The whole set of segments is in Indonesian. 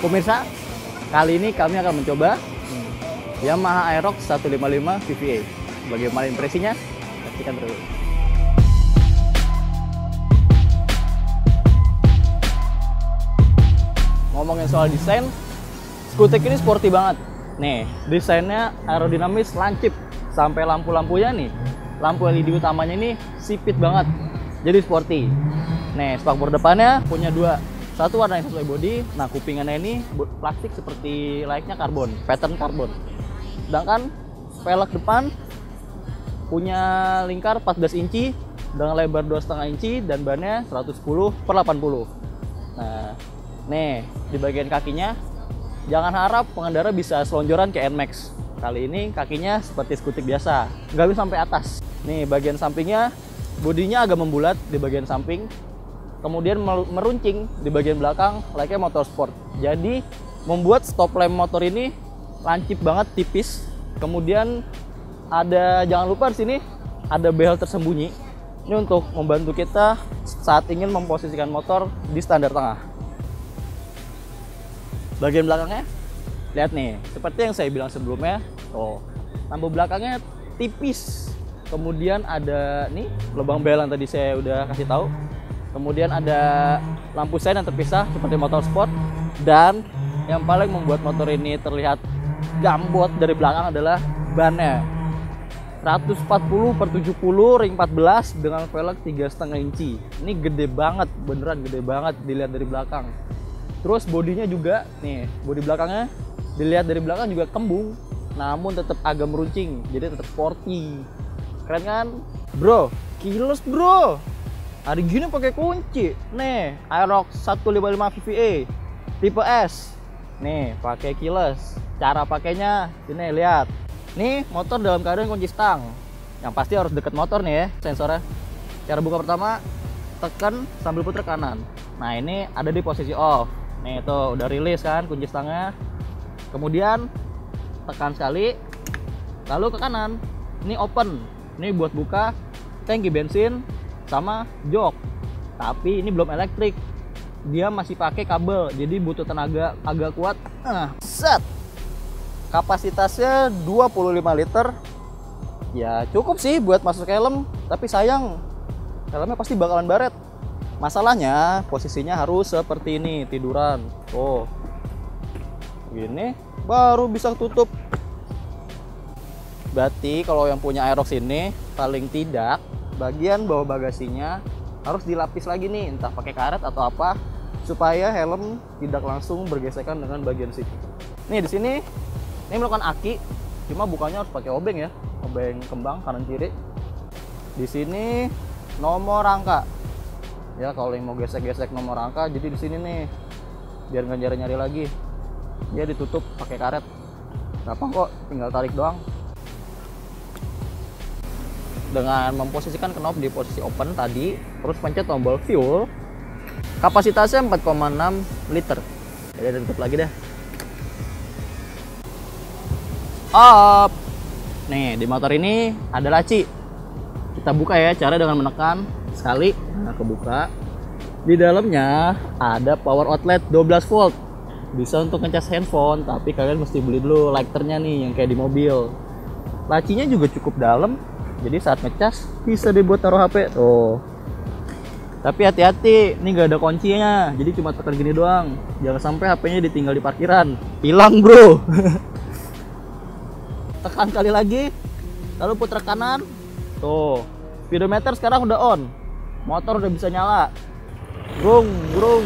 Pemirsa, kali ini kami akan mencoba Yamaha Aerox 155 VVA. Bagaimana impresinya? Saksikan terus. Ngomongin soal desain, Skutik ini sporty banget. Nih, desainnya aerodinamis, lancip. Sampai lampu-lampunya nih, lampu LED utamanya ini sipit banget. Jadi sporty. Nih, spakbor depannya punya dua. Satu warna yang sesuai body. Nah, kupingannya ini plastik seperti layaknya karbon, pattern karbon. Sedangkan velg depan punya lingkar 14 inci dengan lebar 2,5 inci dan bannya 110/80. Nah, nih di bagian kakinya jangan harap pengendara bisa selonjoran ke NMAX. Kali ini kakinya seperti skutik biasa, nggak bisa sampai atas. Nih bagian sampingnya, bodinya agak membulat di bagian samping, kemudian meruncing di bagian belakang layaknya motorsport. Jadi membuat stop lamp motor ini lancip banget, tipis. Kemudian ada, jangan lupa di sini ada behel tersembunyi. Ini untuk membantu kita saat ingin memposisikan motor di standar tengah. Bagian belakangnya, lihat nih, seperti yang saya bilang sebelumnya. Oh, lampu belakangnya tipis. Kemudian ada nih lubang behel yang tadi saya udah kasih tahu. Kemudian ada lampu sein yang terpisah seperti motorsport. Dan yang paling membuat motor ini terlihat gambot dari belakang adalah bannya. 140/70 ring 14 dengan velg 3,5 inci. Ini gede banget, beneran gede banget dilihat dari belakang. Terus bodinya juga, nih bodi belakangnya dilihat dari belakang juga kembung, namun tetap agak meruncing, jadi tetap sporty. Keren kan? Bro, keyless bro. Hari gini pakai kunci. Nih, Aerox 155 VVA tipe S. Nih, pakai keyless. Cara pakainya sini lihat. Nih, motor dalam keadaan kunci stang. Yang pasti harus deket motor nih ya, sensornya. Cara buka pertama, tekan sambil putar kanan. Nah, ini ada di posisi off. Nih, tuh udah rilis kan kunci stangnya. Kemudian tekan sekali, lalu ke kanan. Ini open. Ini buat buka tangki bensin sama jok. Tapi ini belum elektrik. Dia masih pakai kabel, jadi butuh tenaga agak kuat. Set. Kapasitasnya 25 liter. Ya cukup sih buat masuk helm, tapi sayang helmnya pasti bakalan baret. Masalahnya posisinya harus seperti ini, tiduran. Oh, gini baru bisa tutup. Berarti kalau yang punya Aerox ini paling tidak bagian bawah bagasinya harus dilapis lagi nih, entah pakai karet atau apa, supaya helm tidak langsung bergesekan dengan bagian sini. Nih di sini ini melakukan aki, cuma bukannya harus pakai obeng ya, obeng kembang kanan kiri. Di sini nomor rangka. Ya kalau yang mau gesek-gesek nomor rangka, jadi di sini nih, biar nggak nyari-nyari lagi. Dia ditutup pakai karet. Gampang kok, tinggal tarik doang. Dengan memposisikan knob di posisi open tadi, terus pencet tombol fuel, kapasitasnya 4,6 liter. Jadi tutup lagi deh. Up. Nih di motor ini ada laci. Kita buka ya, cara dengan menekan sekali. Nah, kebuka. Di dalamnya ada power outlet 12 volt. Bisa untuk ngecas handphone, tapi kalian mesti beli dulu lighternya nih yang kayak di mobil. Lacinya juga cukup dalam, jadi saat ngecas bisa dibuat taruh HP. Tuh. Tapi hati-hati, ini nggak ada kuncinya, jadi cuma tekan gini doang. Jangan sampai HP-nya ditinggal di parkiran, hilang bro. Tekan kali lagi, lalu putar kanan. Tuh, speedometer sekarang udah on, motor udah bisa nyala. Grung, grung.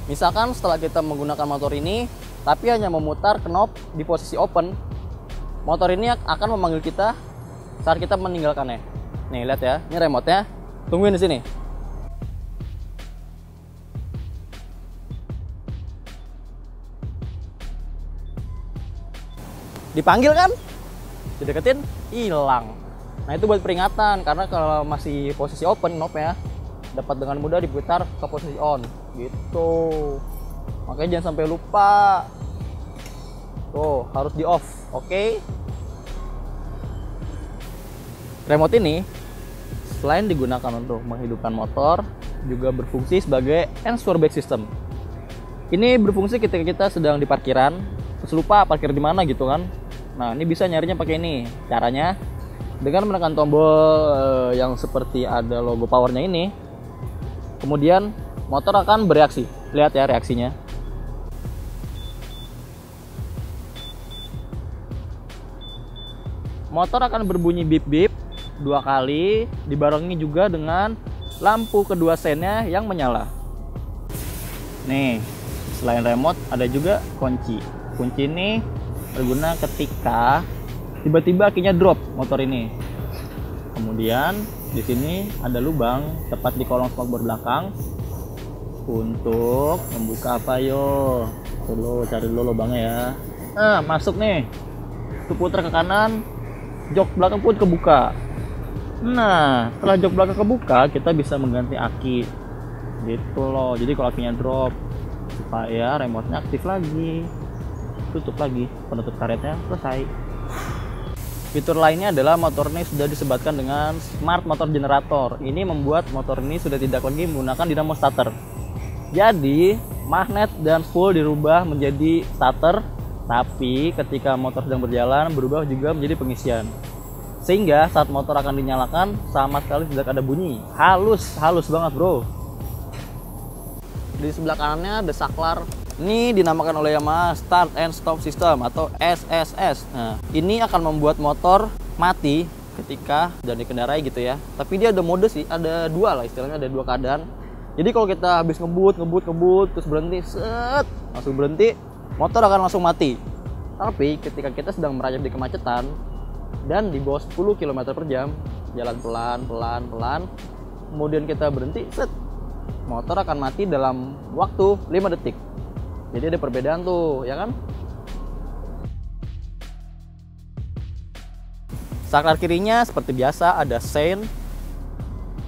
Misalkan setelah kita menggunakan motor ini, tapi hanya memutar knob di posisi open, motor ini akan memanggil kita saat kita meninggalkannya. Nih lihat ya, ini remote-nya. Tungguin di sini. Dipanggil kan? Dideketin, hilang. Nah itu buat peringatan, karena kalau masih posisi open knob-nya dapat dengan mudah diputar ke posisi on gitu. Makanya jangan sampai lupa. Tuh, harus di off. Oke. Remote ini Selain digunakan untuk menghidupkan motor, juga berfungsi sebagai ensure brake system. Ini berfungsi ketika kita sedang di parkiran, terus lupa parkir di mana gitu kan. Nah, ini bisa nyarinya pakai ini. Caranya dengan menekan tombol yang seperti ada logo powernya ini, kemudian motor akan bereaksi. Lihat ya reaksinya. Motor akan berbunyi bip-bip 2 kali, dibarengi juga dengan lampu kedua sennya yang menyala. Nih, selain remote ada juga kunci. Kunci ini berguna ketika tiba-tiba akinya drop motor ini. Kemudian di sini ada lubang tepat di kolong spakbor belakang untuk membuka apa yo. Tuh, cari dulu lubangnya ya. Masuk nih. Tuh putar ke kanan, jok belakang pun kebuka. Nah, setelah jok belakang kebuka, kita bisa mengganti aki. Gitu loh. Jadi kalau akinya drop, supaya remote-nya aktif lagi. Tutup lagi, penutup karetnya selesai. Fitur lainnya adalah motor ini sudah disebatkan dengan Smart Motor Generator. Ini membuat motor ini sudah tidak lagi menggunakan dinamo starter. Jadi, magnet dan full dirubah menjadi starter, tapi ketika motor sedang berjalan berubah juga menjadi pengisian. Sehingga saat motor akan dinyalakan sama sekali tidak ada bunyi. Halus banget, bro. Di sebelah kanannya ada saklar. Ini dinamakan oleh Yamaha Start and Stop System atau SSS. Nah, ini akan membuat motor mati ketika sedang dikendarai gitu ya. Tapi dia ada mode sih, ada dua lah istilahnya, ada dua keadaan. Jadi kalau kita habis ngebut terus berhenti, langsung berhenti, motor akan langsung mati. Tapi ketika kita sedang merayap di kemacetan dan di bawah 10 km per jam, jalan pelan, kemudian kita berhenti, motor akan mati dalam waktu 5 detik. Jadi ada perbedaan tuh, ya kan? Saklar kirinya seperti biasa ada sein,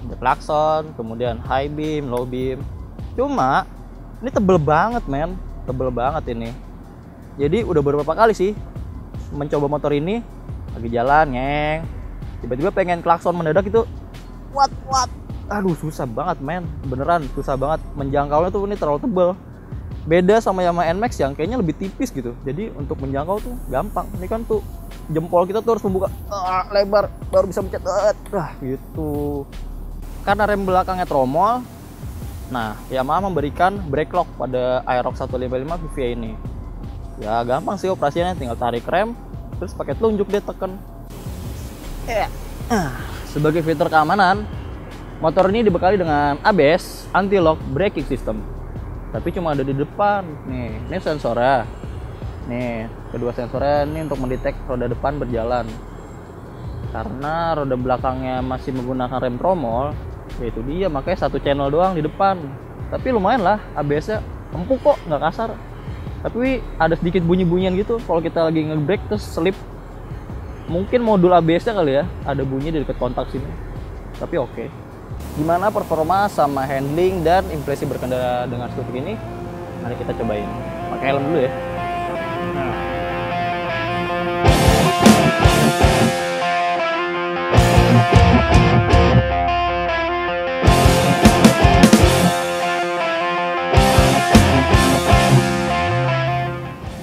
ada klakson, kemudian high beam, low beam. Cuma ini tebel banget, men. Tebel banget ini. Jadi udah beberapa kali sih mencoba motor ini, lagi jalan ngeng, tiba-tiba pengen klakson mendadak itu. What? Aduh, susah banget, men. Beneran susah banget. Menjangkaunya tuh ini terlalu tebel. Beda sama Yamaha NMAX yang kayaknya lebih tipis gitu. Jadi untuk menjangkau tuh gampang. Ini kan tuh jempol kita tuh harus membuka lebar baru bisa mencet. Gitu. Karena rem belakangnya tromol, nah Yamaha memberikan brake lock pada Aerox 155 VVA ini. Ya gampang sih operasinya, tinggal tarik rem, terus pakai telunjuk dia tekan. Sebagai fitur keamanan, motor ini dibekali dengan ABS anti-lock braking system. Tapi cuma ada di depan. Nih, ini sensornya. Nih, kedua sensornya ini untuk mendetek roda depan berjalan. Karena roda belakangnya masih menggunakan rem tromol, yaitu dia makanya satu channel doang di depan. Tapi lumayan lah, ABS-nya empuk kok, nggak kasar. Tapi ada sedikit bunyi-bunyian gitu kalau kita lagi nge-brake terus slip. Mungkin modul ABS-nya kali ya, ada bunyi di dekat kontak sini. Tapi oke. Gimana performa sama handling dan impresi berkendara dengan skuter ini? Mari kita cobain. Pakai helm dulu ya.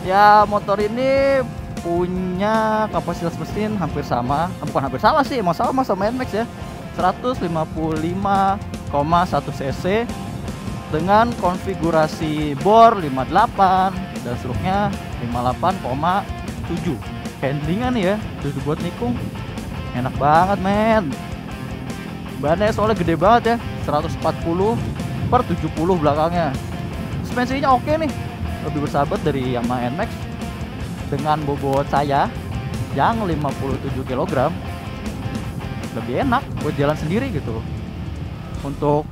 Ya, motor ini punya kapasitas mesin hampir sama, bukan hampir sama sih, emang sama NMAX ya. 155,1 cc dengan konfigurasi bor 58 dan struknya 58,7. Handlingan nih ya, udah dibuat nikung, enak banget, men. Bannya soalnya gede banget ya, 140/70 belakangnya. Suspensinya oke nih, lebih bersahabat dari Yamaha NMAX. Dengan bobot saya yang 57 kg, lebih enak buat jalan sendiri gitu. Untuk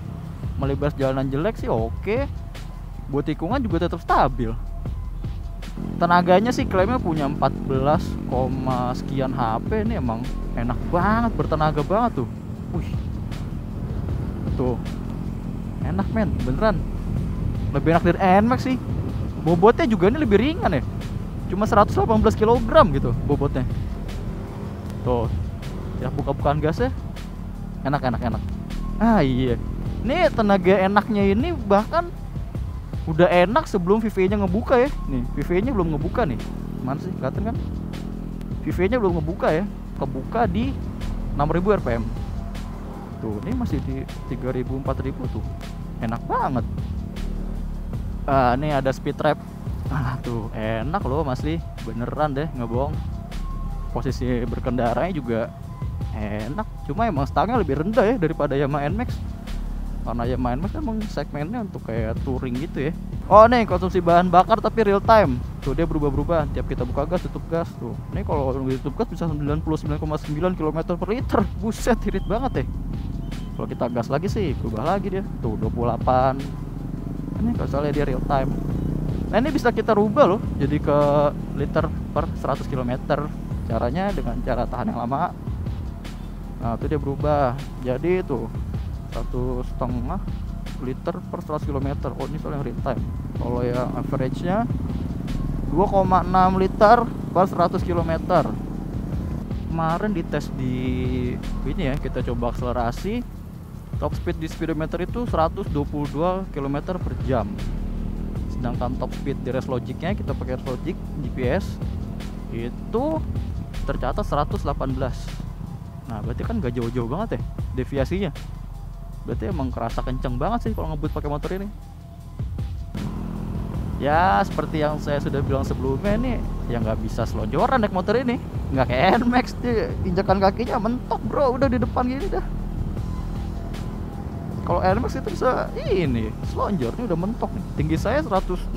melibas jalanan jelek sih oke. Buat tikungan juga tetap stabil. Tenaganya sih klaimnya punya 14, sekian HP. Ini emang enak banget, bertenaga banget tuh. Wih, tuh enak, men, beneran lebih enak dari NMAX sih. Bobotnya juga ini lebih ringan ya, cuma 118 kg gitu bobotnya. Tuh ya, buka-bukaan gasnya Enak, enak, enak. Ah iya, ini tenaga enaknya ini bahkan udah enak sebelum VV-nya ngebuka ya. Nih VV-nya belum ngebuka nih, mana sih, kelihatan kan? VV-nya belum ngebuka ya, kebuka di 6000 rpm. Tuh ini masih di 3000 4000 tuh, enak banget. Ini ada speed trap. Tuh enak loh Masli, beneran deh, nggak bohong. Posisi berkendaranya juga enak, cuma emang stangnya lebih rendah ya daripada Yamaha NMAX, karena Yamaha NMAX emang segmennya untuk kayak touring gitu ya. Oh nih konsumsi bahan bakar tapi real time. Tuh dia berubah-berubah tiap kita buka gas tutup gas. Tuh ini kalau tutup gas bisa 99,9 km per liter. Buset, irit banget ya. Kalau kita gas lagi sih berubah lagi dia. Tuh 28. Ini kalau soalnya dia real time. Nah ini bisa kita rubah loh jadi ke liter per 100 km. Caranya dengan cara tahan yang lama. Nah itu dia berubah jadi itu 1,5 liter per 100 km. Oh ini soalnya real time. Kalau yang average nya 2,6 liter per 100 km. Kemarin dites di ini ya, kita coba akselerasi, top speed di speedometer itu 122 km per jam. Sedangkan top speed di race logicnya, kita pakai race logic GPS, itu tercatat 118. Nah berarti kan gak jauh-jauh banget ya deviasinya. Berarti emang kerasa kenceng banget sih kalau ngebut pakai motor ini. Ya seperti yang saya sudah bilang sebelumnya nih, ya nggak bisa selonjoran naik motor ini, nggak kayak NMAX, dia injakan kakinya mentok bro, udah di depan gini dah. Kalau NMAX itu bisa ini selonjor, ini udah mentok nih. Tinggi saya 168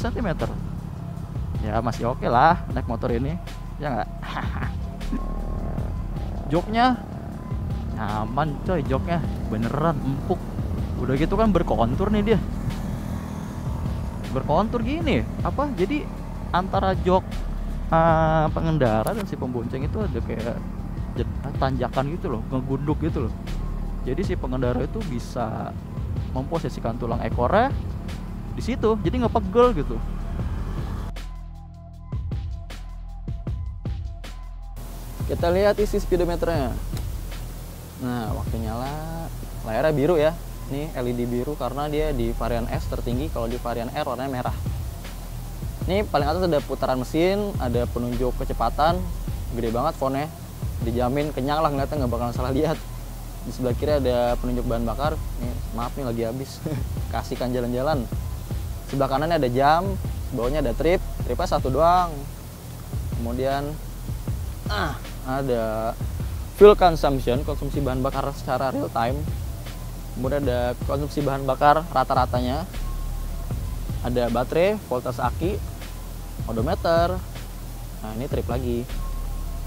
cm. Ya masih oke lah naik motor ini, ya nggak? Joknya nyaman coy, joknya beneran empuk. Udah gitu kan berkontur nih dia, berkontur gini apa, jadi antara jok pengendara dan si pembonceng itu ada kayak tanjakan gitu loh, ngegunduk gitu loh. Jadi si pengendara itu bisa memposisikan tulang ekornya di situ, jadi nggak pegel gitu. Kita lihat isi speedometernya. Nah waktu nyala layarnya biru ya, ini LED biru karena dia di varian S tertinggi, kalau di varian R warnanya merah. Ini paling atas ada putaran mesin, ada penunjuk kecepatan, gede banget fontnya, dijamin kenyang lah ngeliatnya, nggak bakalan salah lihat. Di sebelah kiri ada penunjuk bahan bakar, nih maaf nih lagi habis, kasihkan jalan-jalan. Sebelah kanannya ada jam, bawahnya ada tripnya satu doang. Kemudian ada fuel consumption, konsumsi bahan bakar secara real time. Kemudian ada konsumsi bahan bakar rata-ratanya, ada baterai, voltase aki, odometer. Nah ini trip lagi.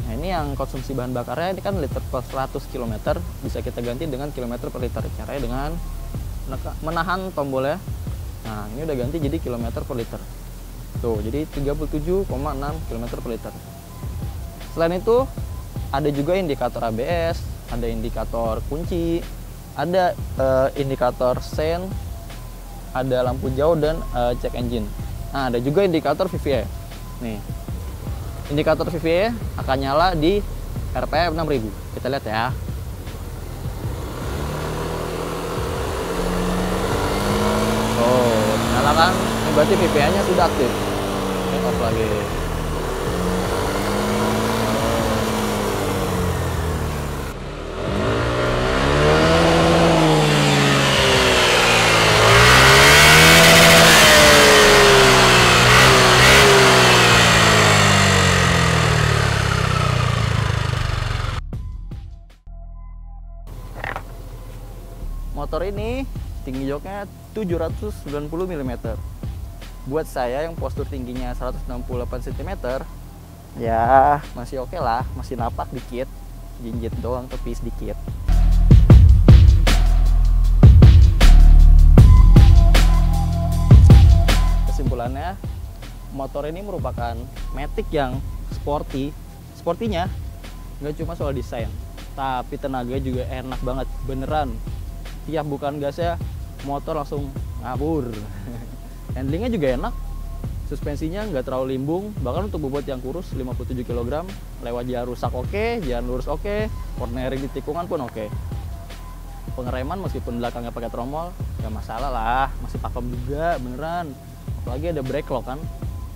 Nah ini yang konsumsi bahan bakarnya ini kan liter per 100 km, bisa kita ganti dengan kilometer per liter. Caranya dengan menahan tombolnya. Nah ini udah ganti jadi kilometer per liter. Tuh jadi 37,6 km per liter. Selain itu ada juga indikator ABS, ada indikator kunci, ada indikator sen, ada lampu jauh dan check engine. Nah ada juga indikator VVA. Nih indikator VVA akan nyala di RPM 6000. Kita lihat ya. Oh nyala kan, ini berarti VVA nya sudah aktif. Ini off lagi. Motor ini tinggi joknya 790 mm. Buat saya yang postur tingginya 168 cm, ya masih oke lah, masih napak dikit, jinjit doang tapi sedikit. Kesimpulannya, motor ini merupakan Matic yang sporty. Sportinya nggak cuma soal desain, tapi tenaganya juga enak banget, beneran. Tiap bukan gasnya motor langsung ngabur. Handlingnya juga enak, suspensinya nggak terlalu limbung, bahkan untuk bobot yang kurus 57 kg lewat jalan rusak oke, jalan lurus oke, cornering di tikungan pun oke. pengereman meskipun belakangnya pakai tromol nggak masalah lah, masih pakem juga beneran. Apalagi ada brake lock kan,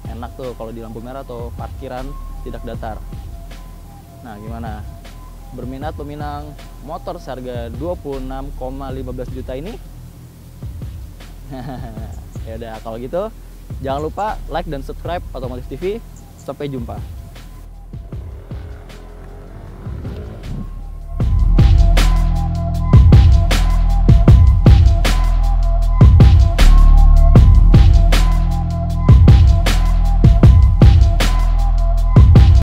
enak tuh kalau di lampu merah atau parkiran tidak datar. Nah gimana, berminat peminang motor seharga 26,15 juta ini? Ya udah, kalau gitu jangan lupa like dan subscribe Otomotif TV. Sampai jumpa.